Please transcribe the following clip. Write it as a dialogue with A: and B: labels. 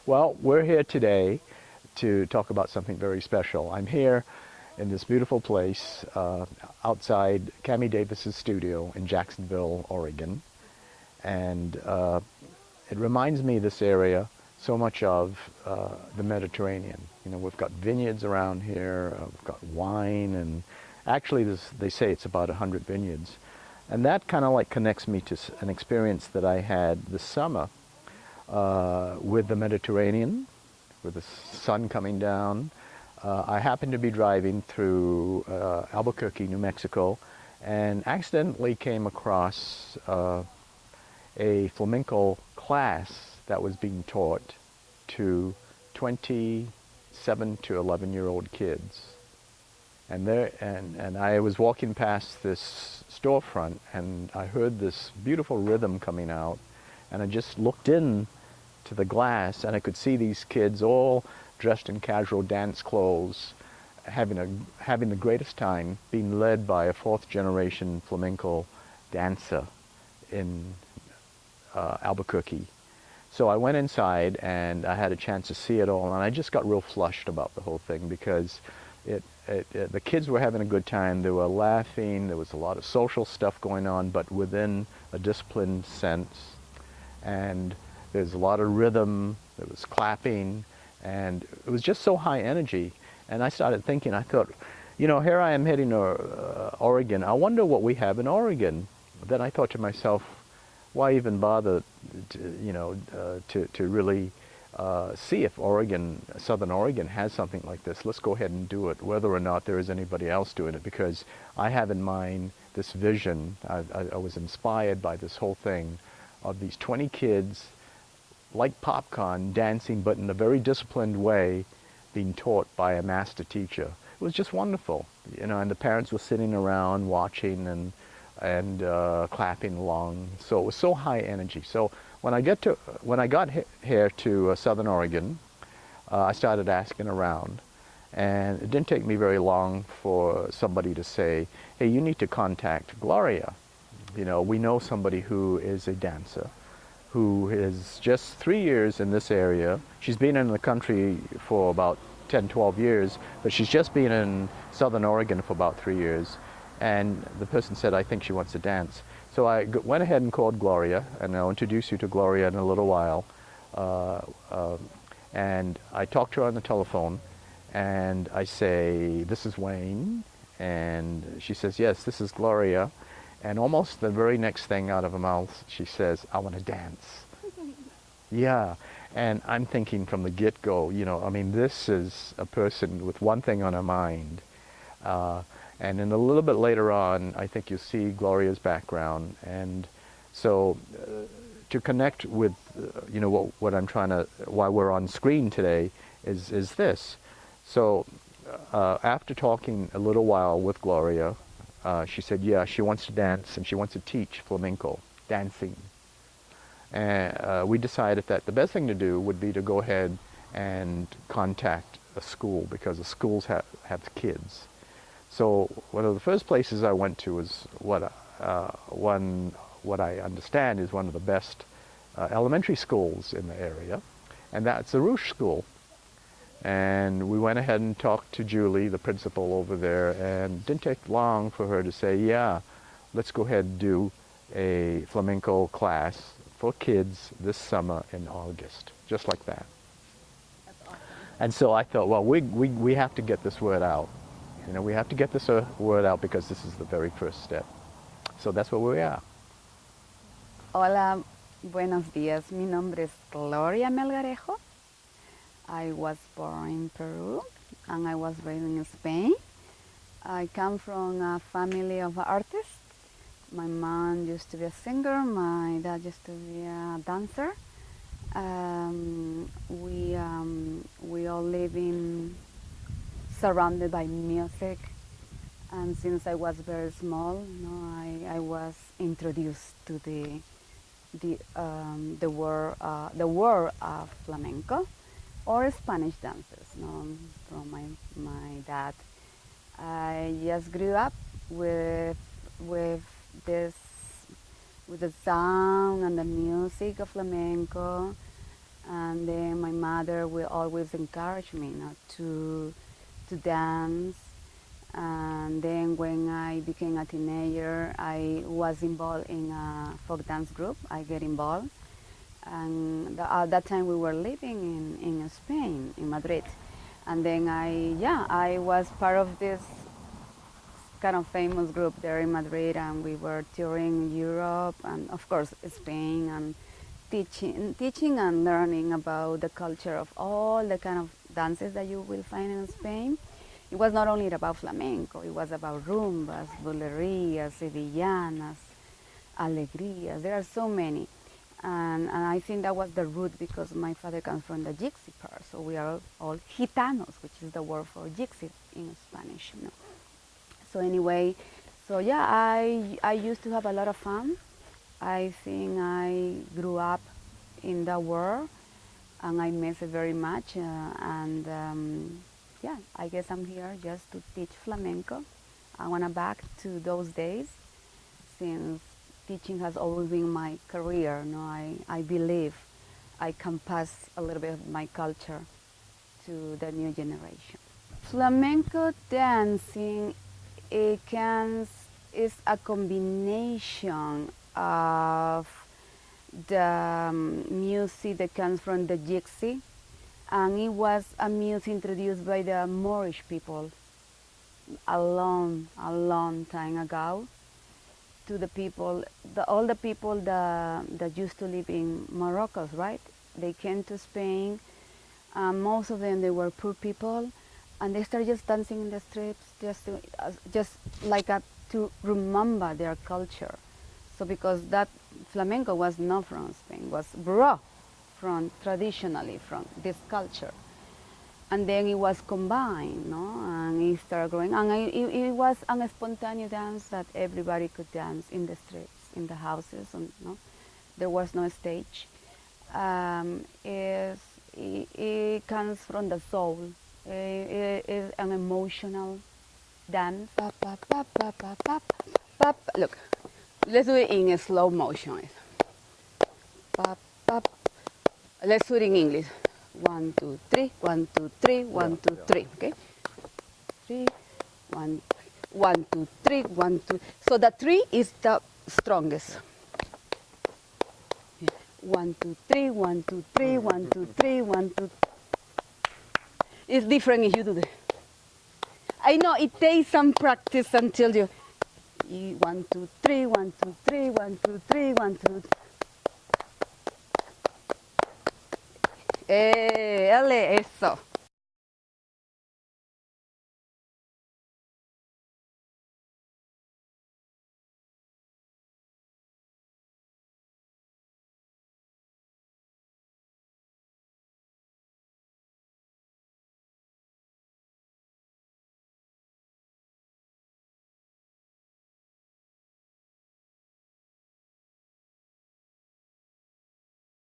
A: Well, we're here today to talk about something very special. I'm here in this beautiful place outside Cammie Davis's studio in Jacksonville, Oregon. And it reminds me, this area, so much of the Mediterranean. You know, we've got vineyards around here, we've got wine, and actually they say it's about 100 vineyards. And that kind of like connects me to an experience that I had this summer with the Mediterranean, with the sun coming down. I happened to be driving through Albuquerque, New Mexico, and accidentally came across a flamenco class that was being taught to 27 to 11-year-old kids. And I was walking past this storefront, and I heard this beautiful rhythm coming out, and I just looked in to the glass, and I could see these kids all dressed in casual dance clothes, having the greatest time, being led by a fourth-generation flamenco dancer in Albuquerque. So I went inside, and I had a chance to see it all, and I just got real flushed about the whole thing, because the kids were having a good time. They were laughing. There was a lot of social stuff going on, but within a disciplined sense. And there's a lot of rhythm. There was clapping, and it was just so high energy. And I started thinking, I thought, you know, here I am heading to Oregon. I wonder what we have in Oregon. Then I thought to myself, why even bother to really see if Southern Oregon has something like this. Let's go ahead and do it, whether or not there is anybody else doing it, because I have in mind this vision. I was inspired by this whole thing of these 20 kids, like popcorn, dancing, but in a very disciplined way, being taught by a master teacher. It was just wonderful, you know, and the parents were sitting around watching and clapping along. So it was so high energy. So when I got here to Southern Oregon, I started asking around, and it didn't take me very long for somebody to say, hey, you need to contact Gloria. You know, we know somebody who is a dancer, who is just 3 years in this area. She's been in the country for about 10, 12 years, but she's just been in Southern Oregon for about 3 years. And the person said, I think she wants to dance. So I went ahead and called Gloria, and I'll introduce you to Gloria in a little while. And I talked to her on the telephone, and I say, this is Wayne. And she says, yes, this is Gloria. And almost the very next thing out of her mouth, she says, I want to dance. Yeah. And I'm thinking from the get-go, you know, I mean, this is a person with one thing on her mind. And then a little bit later on, I think you'll see Gloria's background. And so to connect with, you know, what I'm trying to, why we're on screen today is this. So after talking a little while with Gloria, she said, yeah, she wants to dance and she wants to teach flamenco, dancing. And we decided that the best thing to do would be to go ahead and contact a school, because the schools have kids. So one of the first places I went to was what I understand is one of the best elementary schools in the area, and that's the Rouge School. And we went ahead and talked to Julie, the principal over there, and it didn't take long for her to say, yeah, let's go ahead and do a flamenco class for kids this summer in August, just like that.
B: That's awesome.
A: And so I thought, well, we have to get this word out. You know, we have to get this word out, because this is the very first step. So that's where we are.
B: Hola, buenos días. Mi nombre es Gloria Melgarejo. I was born in Peru, and I was raised in Spain. I come from a family of artists. My mom used to be a singer. My dad used to be a dancer. We all live surrounded by music, and since I was very small, you know, I was introduced to the world of flamenco or Spanish dances, you know, from my dad. I just grew up with the sound and the music of flamenco, And then my mother will always encourage me, to dance. And then when I became a teenager, I was involved in a folk dance group. I get involved. And at that time we were living in Spain, in Madrid. And then I was part of this kind of famous group there in Madrid, and we were touring Europe and of course Spain, and teaching and learning about the culture of all the kind of dances that you will find in Spain. It was not only about flamenco, it was about rumbas, bulerías, sevillanas, alegrías. There are so many. And I think that was the root, because my father comes from the gypsy part. So we are all gitanos, which is the word for gypsy in Spanish. So anyway, I used to have a lot of fun. I think I grew up in that world, and I miss it very much. I guess I'm here just to teach flamenco. I want to back to those days, since teaching has always been my career. I believe I can pass a little bit of my culture to the new generation. Flamenco dancing, is a combination of the music that comes from the gypsy, and it was a music introduced by the Moorish people a long time ago to the people, all the people that used to live in Morocco, right? They came to Spain, and most of them, they were poor people, and they started just dancing in the streets, just to remember their culture. So because that flamenco was not from Spain, was brought traditionally from this culture. And then it was combined, and it started growing. And it was a spontaneous dance that everybody could dance in the streets, in the houses. There was no stage. It comes from the soul. It is an emotional dance. Look, let's do it in slow motion. Let's do it in English. 1, 2, 3, 1, 2, 3, 1, 2, 3. Okay? 3, 1, 1, 2, 3, 1, 2. So the 3 is the strongest. 1, 2, 3, 1, 2, 3, 1, 2, 3, 1, 2. It's different if you do this. I know it takes some practice until you 1, 2, 3, 1, 2, 3, 1, 2, 3, 1, 2. Eso.